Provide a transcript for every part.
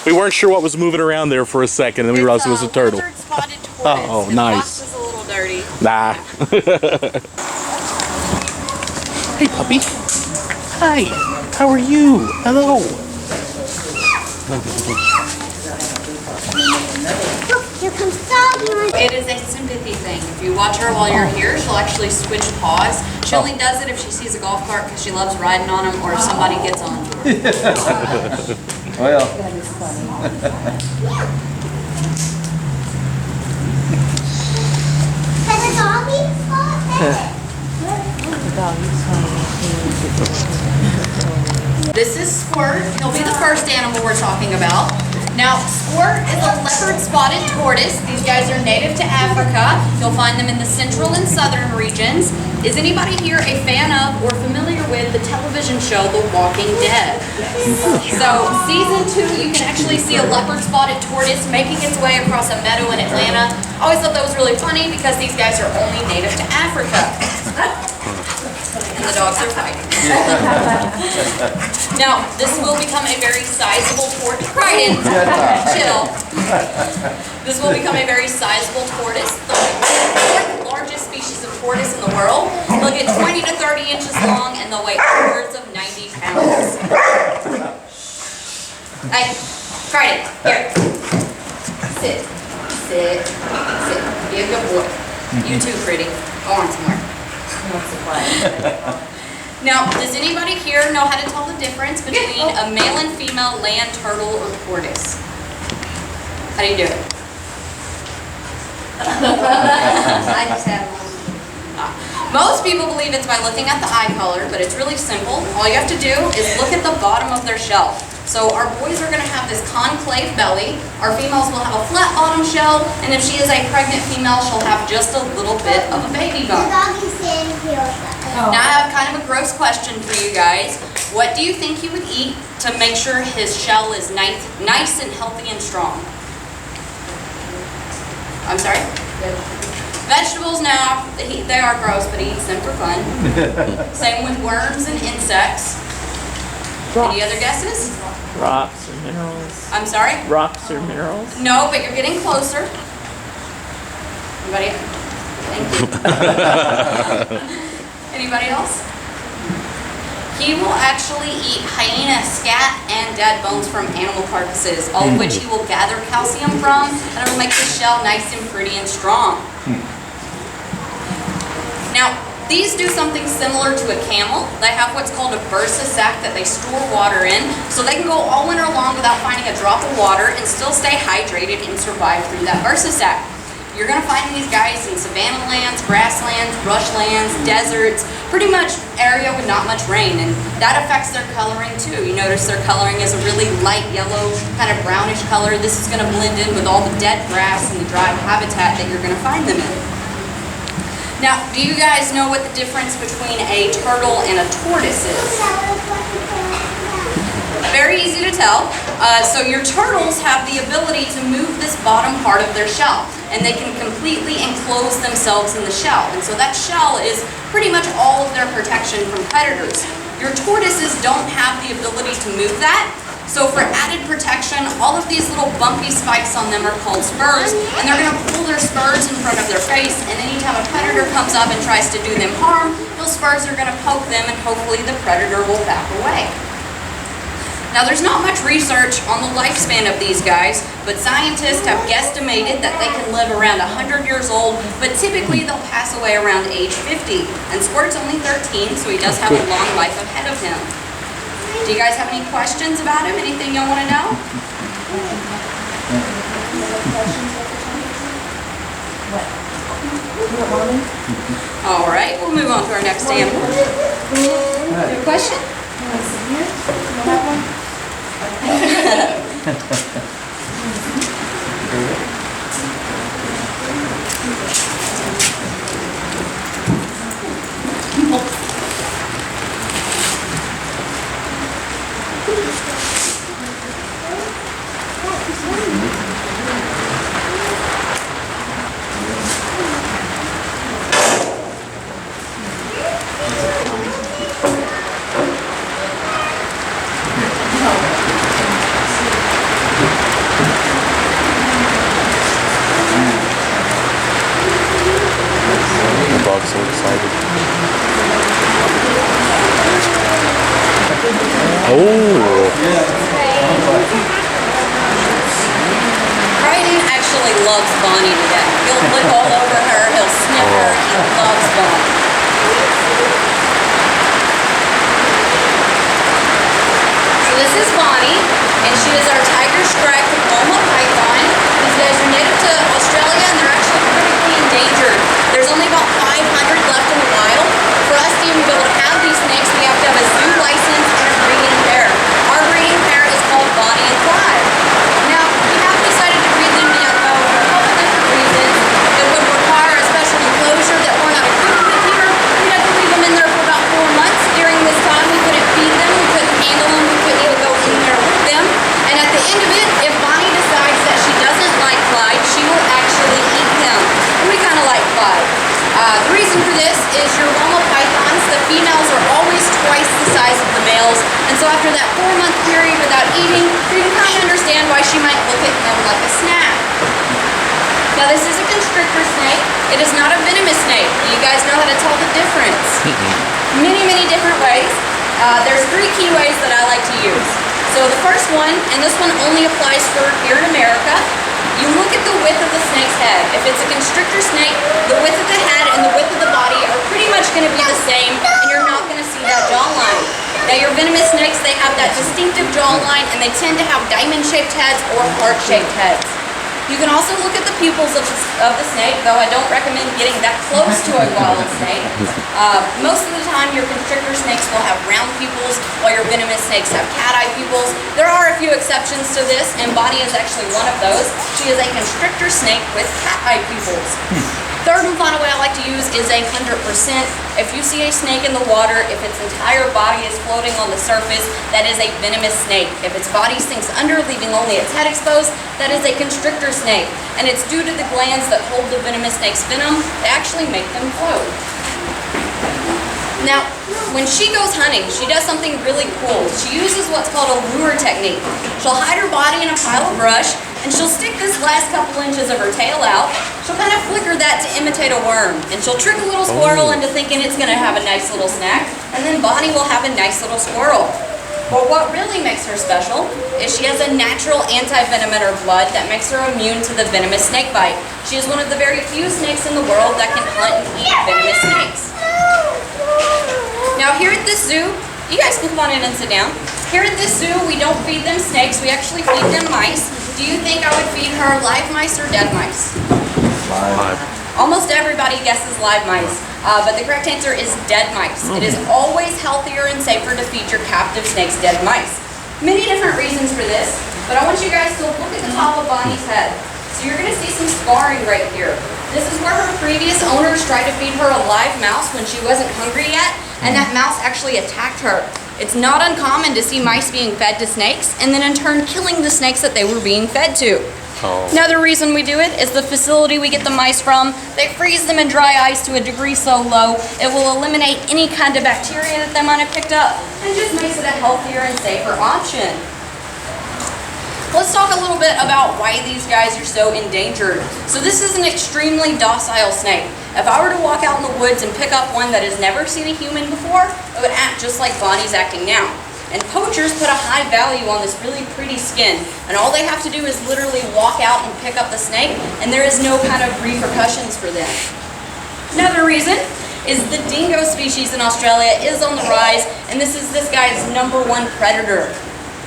We weren't sure what was moving around there for a second, and we realized it was a turtle. Spotted tortoise. Oh, nice. The box is a little dirty. Nah. Hey, puppy. Hi. How are you? Hello. Here comes Doggy. It is a sympathy thing. If you watch her while you're here, she'll actually switch paws. She only does it if she sees a golf cart because she loves riding on them or if somebody gets on to her. Well. Has a doggy spot? This is Squirt. He'll be the first animal we're talking about. Now, Squirt is a leopard-spotted tortoise. These guys are native to Africa. You'll find them in the central and southern regions. Is anybody here a fan of or familiar with the television show The Walking Dead? So, season 2, you can actually see a leopard-spotted tortoise making its way across a meadow in Atlanta. I always thought that was really funny because these guys are only native to Africa. And the dogs are fighting. Now, this will become a very sizable tortoise. Crichton, chill. This will become a very sizable tortoise. The fourth largest species of tortoise in the world. They'll get 20 to 30 inches long and they'll weigh upwards of 90 pounds. Hey, Crichton, here. Sit, sit, sit. Be a good boy. You too, pretty. Go on somewhere. Now, does anybody here know how to tell the difference between a male and female land turtle or tortoise? How do you do it? I just have one. Most people believe it's by looking at the eye color, but it's really simple. All you have to do is look at the bottom of their shell. So our boys are going to have this concave belly, our females will have a flat bottom shell, and if she is a pregnant female, she'll have just a little bit of a baby bump. Doggy's standing here with us. Now I have kind of a gross question for you guys. What do you think he would eat to make sure his shell is nice and healthy and strong? I'm sorry? Vegetables, now, they are gross, but he eats them for fun. Same with worms and insects. Any other guesses? Rocks or minerals. I'm sorry? Rocks or minerals. No, but you're getting closer. Anybody? Thank you. Anybody else? He will actually eat hyena scat and dead bones from animal carcasses, all of which he will gather calcium from, and it will make the shell nice and pretty and strong. Now, these do something similar to a camel. They have what's called a bursa sac that they store water in, so they can go all winter long without finding a drop of water and still stay hydrated and survive through that bursa sac. You're going to find these guys in savanna lands, grasslands, brushlands, deserts, pretty much area with not much rain, and that affects their coloring too. You notice their coloring is a really light yellow, kind of brownish color. This is going to blend in with all the dead grass and the dry habitat that you're going to find them in. Now, do you guys know what the difference between a turtle and a tortoise is? Very easy to tell. So your turtles have the ability to move this bottom part of their shell, and they can completely enclose themselves in the shell. And so that shell is pretty much all of their protection from predators. Your tortoises don't have the ability to move that. So for added protection, all of these little bumpy spikes on them are called spurs, and they're going to pull their spurs in front of their face, and anytime a predator comes up and tries to do them harm, those spurs are going to poke them, and hopefully the predator will back away. Now, there's not much research on the lifespan of these guys, but scientists have guesstimated that they can live around 100 years old, but typically they'll pass away around age 50. And Squirt's only 13, so he does have a long life ahead of him. Do you guys have any questions about him? Anything y'all want to know? All right, we'll move on to our next animal. Your question? Oh. Crichton actually loves Bonnie to death. He'll lick all over her, he'll sniff her, he loves Bonnie. So this is Bonnie, and she is our tiger-striped Loma python. These guys are native to Australia, and they're actually critically endangered. There's only about 500 left in the wild. For us to even be able to have these snakes, we have to have a zoo license and a breeding pair. Our breeding pair is called Bonnie and Clyde. Now, we have decided to breed them yet, though, for a couple different reasons. It would require a special enclosure that we're not equipped with here. We had to leave them in there for about 4 months. During this time, we couldn't feed them, we couldn't handle them, we couldn't even go in there with them. And at the end of it, if Bonnie decides that she doesn't like Clyde, she will actually eat him. And we kind of like Clyde. The reason for this is your Loma pythons, the females are always twice the size of the males. And so after that 4-month period without eating, you can kind of understand why she might look at him like a snack. Now this is a constrictor snake. It is not a venomous snake. You guys know how to tell the difference. Many different ways. There's 3 key ways that I like to use. So the first one, and this one only applies for here in America, you look at the width of the snake's head. If it's a constrictor snake, the width of the head and the width of the body are pretty much going to be the same, and you're not going to see that jawline. Now your venomous snakes, they have that distinctive jawline, and they tend to have diamond-shaped heads or heart-shaped heads. You can also look at the pupils of the snake, though I don't recommend getting that close to a wild snake. Most of the time, your constrictor snakes will have round pupils, while your venomous snakes have cat-eye pupils. There are a few exceptions to this, and Bonnie is actually one of those. She is a constrictor snake with cat-eye pupils. Third and final way I like to use is 100%. If you see a snake in the water, if its entire body is floating on the surface, that is a venomous snake. If its body sinks under, leaving only its head exposed, that is a constrictor snake. And it's due to the glands that hold the venomous snake's venom that actually make them float. Now, when she goes hunting, she does something really cool. She uses what's called a lure technique. She'll hide her body in a pile of brush, and she'll stick this last couple inches of her tail out. She'll kind of flicker that to imitate a worm, and she'll trick a little squirrel into thinking it's gonna have a nice little snack, and then Bonnie will have a nice little squirrel. But what really makes her special is she has a natural anti-venom in her blood that makes her immune to the venomous snake bite. She is one of the very few snakes in the world that can hunt and eat venomous snakes. Now here at this zoo, you guys can come on in and sit down. Here at this zoo, we don't feed them snakes, we actually feed them mice. Do you think I would feed her live mice or dead mice? Live. Almost everybody guesses live mice, but the correct answer is dead mice. It is always healthier and safer to feed your captive snakes dead mice. Many different reasons for this, but I want you guys to look at the top of Bonnie's head. So you're gonna see some scarring right here. This is where her previous owners tried to feed her a live mouse when she wasn't hungry yet, and that mouse actually attacked her. It's not uncommon to see mice being fed to snakes, and then in turn killing the snakes that they were being fed to. Oh. Another reason we do it is the facility we get the mice from. They freeze them in dry ice to a degree so low, it will eliminate any kind of bacteria that they might have picked up, and just makes it a healthier and safer option. Let's talk a little bit about why these guys are so endangered. So this is an extremely docile snake. If I were to walk out in the woods and pick up one that has never seen a human before, it would act just like Bonnie's acting now. And poachers put a high value on this really pretty skin, and all they have to do is literally walk out and pick up the snake, and there is no kind of repercussions for them. Another reason is the dingo species in Australia is on the rise, and this is this guy's #1 predator.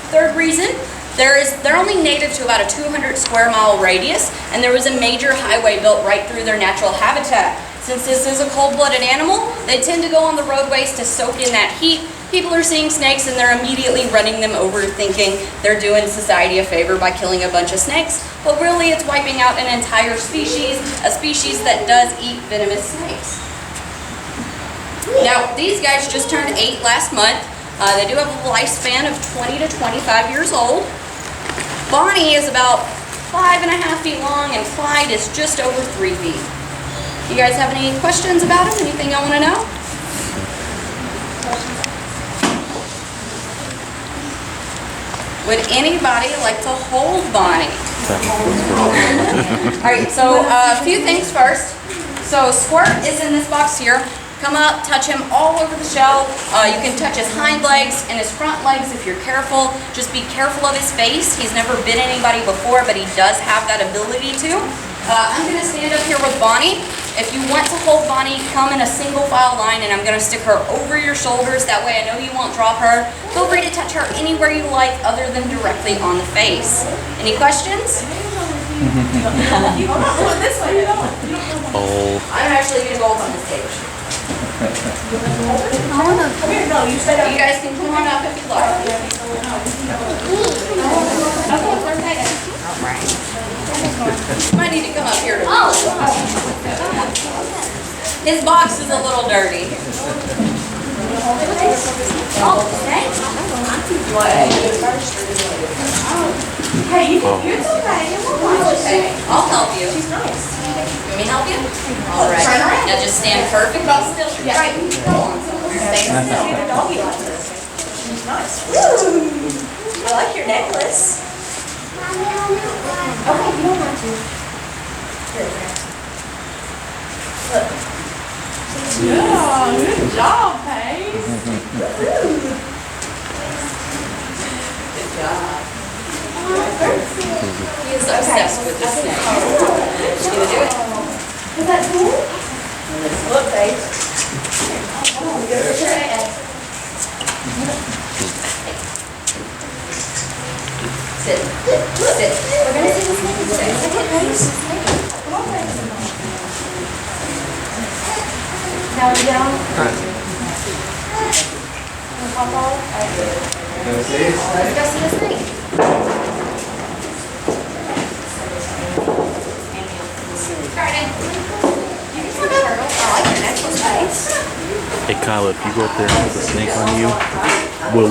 Third reason, they're only native to about a 200 square mile radius, and there was a major highway built right through their natural habitat. Since this is a cold-blooded animal, they tend to go on the roadways to soak in that heat. People are seeing snakes and they're immediately running them over, thinking they're doing society a favor by killing a bunch of snakes, but really it's wiping out an entire species, a species that does eat venomous snakes. Now, these guys just turned 8 last month. They do have a lifespan of 20 to 25 years old. Bonnie is about 5.5 feet long, and Clyde is just over 3 feet. You guys have any questions about him? Anything y'all want to know? Would anybody like to hold Bonnie? All right, so a few things first. So Squirt is in this box here. Come up, touch him all over the shell. You can touch his hind legs and his front legs if you're careful. Just be careful of his face. He's never bit anybody before, but he does have that ability to. I'm gonna stand up here with Bonnie. If you want to hold Bonnie, come in a single file line, and I'm gonna stick her over your shoulders. That way I know you won't drop her. Feel free to touch her anywhere you like other than directly on the face. Any questions? Oh, I'm actually gonna go up on the stage. You guys can come on up if you'd like. Might need to come up here to His box is a little dirty. Okay, I'll help you. She's nice. You want me to help you? All right. Now just stand perfectly still. Right. Stay still. I like your necklace. Mommy, I want Okay, you don't have to. Yeah, good job, Paige. Good job. He is obsessed with this snake. You gonna do it? Is that cool? Look, babe. Good for your head. Sit. Sit. We're gonna see the snake. Sit. Okay, Paige. Come on, Paige. Now we're down. Pop off. Let's go see the snake. I like your necklace, Paige. hey Kyla, if you go up there and put the snake on you, we'll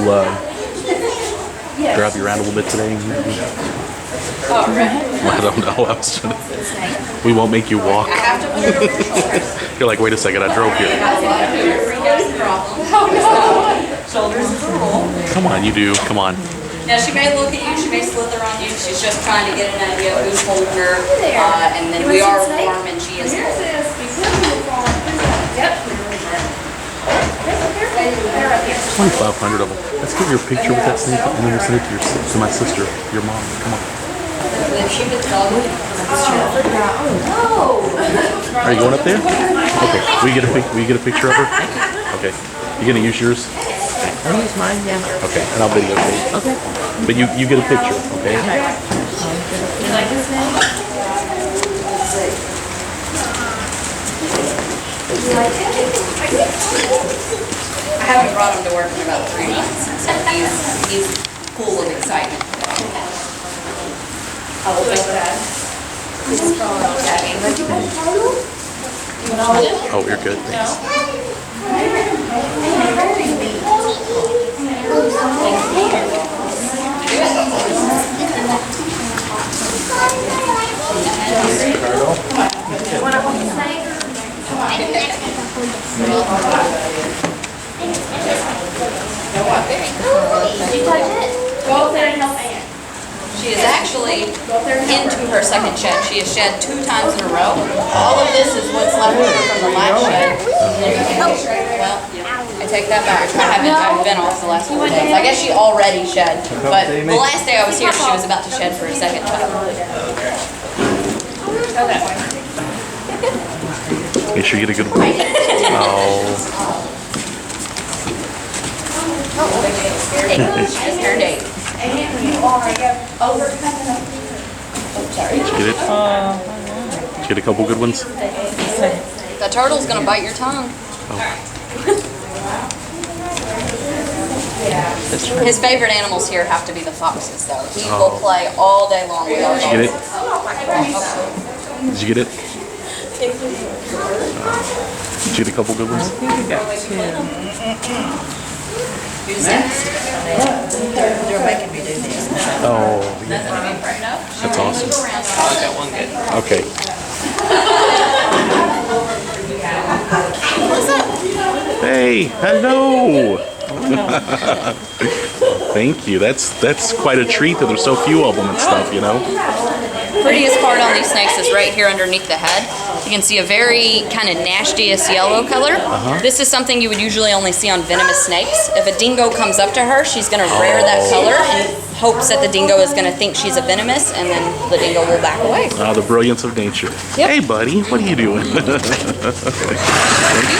drive you around a little bit today. I don't know. I was trying to, we won't make you walk. I have to put it over your shoulders. You're like, wait a second, I drove here. Shoulders is a rule. Come on, you do. Come on. Now she may look at you, she may slither on you, she's just trying to get an idea of who's holding her. And then we are warm and she is cold. Yep. 2,500 of them. Let's get your picture with that snake, and then we'll send it to my sister, your mom. Come on. Are you going up there? Okay. Will you get a picture of her? Okay. You gonna use yours? I'll use mine, yeah. Okay. And I'll videotape. Okay. But you get a picture, okay? You like this name? I haven't brought him to work in about 3 months, so he's full of excitement. I will take that. Oh, you're good. Thanks. Go up there and help Ann. She is actually into her second shed. She has shed 2 times in a row. All of this is what's left over from the last shed. Well, I take that back. I've been off the last couple days. I guess she already shed, but the last day I was here, she was about to shed for a second time. Make sure you get a good one. Oh. It's her date. Did you get it? Did you get a couple good ones? The turtle's gonna bite your tongue. His favorite animals here have to be the foxes, though. He will play all day long with our Did you get dogs. it? Did you get it? Did you get a couple good ones? I think you got 2. Who's next? You're making me do this. Oh, yeah. That's awesome. I got one good. Okay. Hey, hello. Thank you. That's quite a treat that there's so few of them and stuff, you know. Prettiest part on these snakes is right here underneath the head. You can see a very kind of nastiest yellow color. This is something you would usually only see on venomous snakes. If a dingo comes up to her, she's going to rear that color in hopes that the dingo is going to think she's a venomous, and then the dingo will back away. The brilliance of nature. Yep. Hey, buddy, what are you doing? You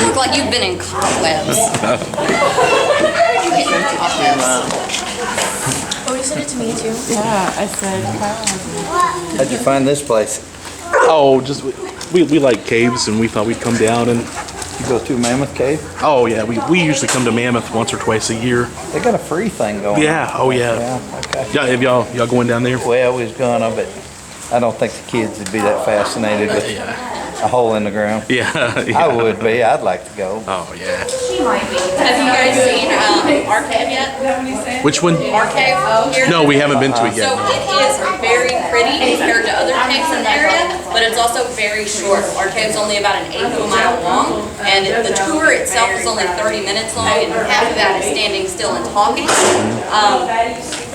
look like you've been in cobwebs. Where did you get your cobwebs? Oh, you sent it to me too? Yeah, I said, How'd you find this place? Oh, just we like caves, and we thought we'd come down and. You go to Mammoth Cave? Oh yeah, we usually come to Mammoth once or twice a year. They got a free thing going. Yeah. Oh yeah. Yeah, okay. Yeah. Have y'all going down there? Well, we was gonna, but I don't think the kids would be that fascinated with a hole in the ground. Yeah. I would be. I'd like to go. Oh yeah. Have you guys seen our cave yet? Which one? Our cave here? No, we haven't been to it So yet. it is very pretty compared to other caves in the area, but it's also very short. Our cave's only about an 1/8 of a mile long, and the tour itself is only 30 minutes long, and half of that is standing still and talking.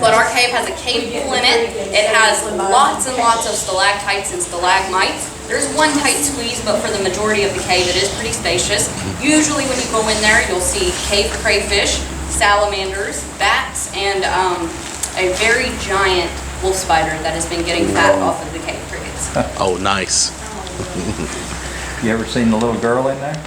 But our cave has a cave pool in it. It has lots and lots of stalactites and stalagmites. There's one tight squeeze, but for the majority of the cave, it is pretty spacious. Usually when you go in there, you'll see cave crayfish, salamanders, bats, and a very giant wolf spider that has been getting fat off of the cave crickets. Oh, nice. You ever seen the little girl in there?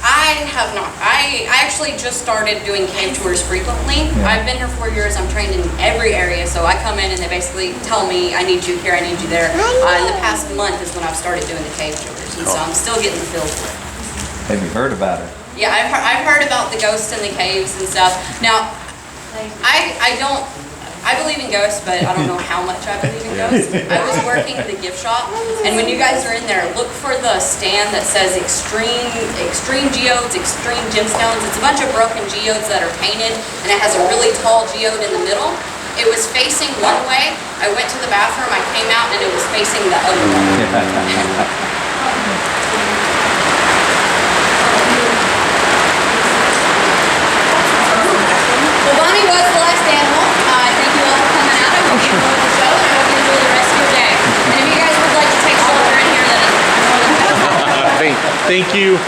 I have not. I actually just started doing cave tours frequently. I've been here 4 years. I'm trained in every area, so I come in and they basically tell me, I need you here, I need you there. In the past month is when I've started doing the cave tours, and so I'm still getting the feel for it. Have you heard about her? Yeah, I've heard about the ghosts in the caves and stuff. Now, I believe in ghosts, but I don't know how much I believe in ghosts. I was working at the gift shop, and when you guys are in there, look for the stand that says extreme geodes, extreme gemstones. It's a bunch of broken geodes that are painted, and it has a really tall geode in the middle. It was facing one way. I went to the bathroom, I came out, and it was facing the other way. Well, Bonnie was the last animal. Thank you all for coming out. I hope you enjoyed the show, and I hope you enjoy the rest of your day. And if you guys would like to take shelter in here, then I'm more than happy. Thank you.